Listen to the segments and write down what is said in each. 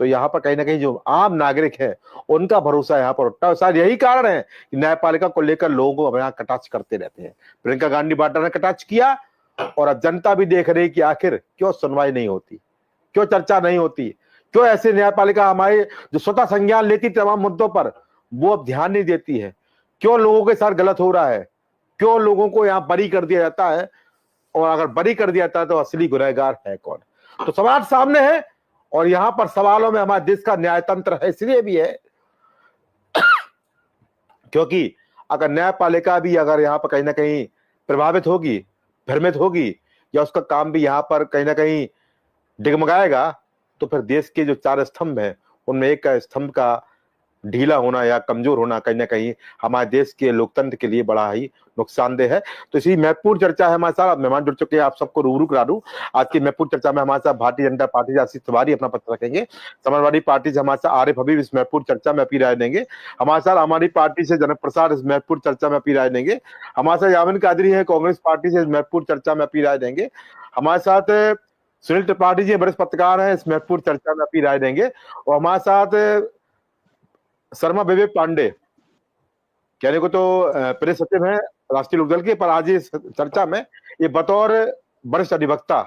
तो यहाँ पर कहीं ना कहीं जो आम नागरिक है उनका भरोसा यहाँ पर उठता है। शायद यही कारण है कि न्यायपालिका को लेकर लोगों को अब यहाँ कटाक्ष करते रहते हैं। प्रियंका गांधी वाड्रा ने कटाक्ष किया और अब जनता भी देख रही कि आखिर क्यों सुनवाई नहीं होती, क्यों चर्चा नहीं होती, क्यों ऐसे न्यायपालिका हमारे जो स्वतः संज्ञान लेती तमाम मुद्दों पर वो अब ध्यान नहीं देती है, क्यों लोगों के साथ गलत हो रहा है, क्यों लोगों को यहाँ बरी कर दिया जाता है, और अगर बरी कर दिया जाता है तो असली गुनहगार है कौन। तो सवाल सामने है और यहाँ पर सवालों में हमारे देश का न्यायतंत्र है इसलिए भी है क्योंकि अगर न्यायपालिका भी अगर यहाँ पर कहीं ना कहीं प्रभावित होगी, भ्रमित होगी, या उसका काम भी यहाँ पर कहीं ना कहीं डिगमगाएगा, तो फिर देश के जो चार स्तंभ हैं उनमें एक का स्तंभ का ढीला होना या कमजोर होना कहीं ना कहीं हमारे देश के लोकतंत्र के लिए बड़ा ही नुकसानदेह है। तो इसी महत्वपूर्ण चर्चा है हमारे साथ मेहमान जुड़ चुके हैं, आप सबको रूबरू करा दूं। आज की महत्वपूर्ण चर्चा में हमारे साथ भारतीय जनता पार्टी से आशीष तिवारी अपना पत्र रखेंगे, समाजवादी पार्टी से हमारे साथ आरिफ हबीब इस महत्वपूर्ण चर्चा में अपनी राय देंगे, हमारे साथ आम आदमी पार्टी से जनक प्रसाद इस महत्वपूर्ण चर्चा में अपनी राय देंगे, हमारे साथ यामिन कादरी है कांग्रेस पार्टी से इस महत्वपूर्ण चर्चा में अपनी राय देंगे, हमारे साथ सुनील त्रिपाठी जी वरिष्ठ पत्रकार हैं इस महत्वपूर्ण चर्चा में अपनी राय देंगे, और हमारे साथ शर्मा विवेक पांडे कहने को तो प्रदेश सचिव है राष्ट्रीय लोकदल के, पर आज इस चर्चा में ये बतौर वरिष्ठ अधिवक्ता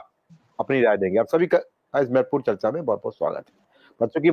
अपनी राय देंगे। आप सभी का इस महत्वपूर्ण चर्चा में बहुत बहुत स्वागत है। बच्चों की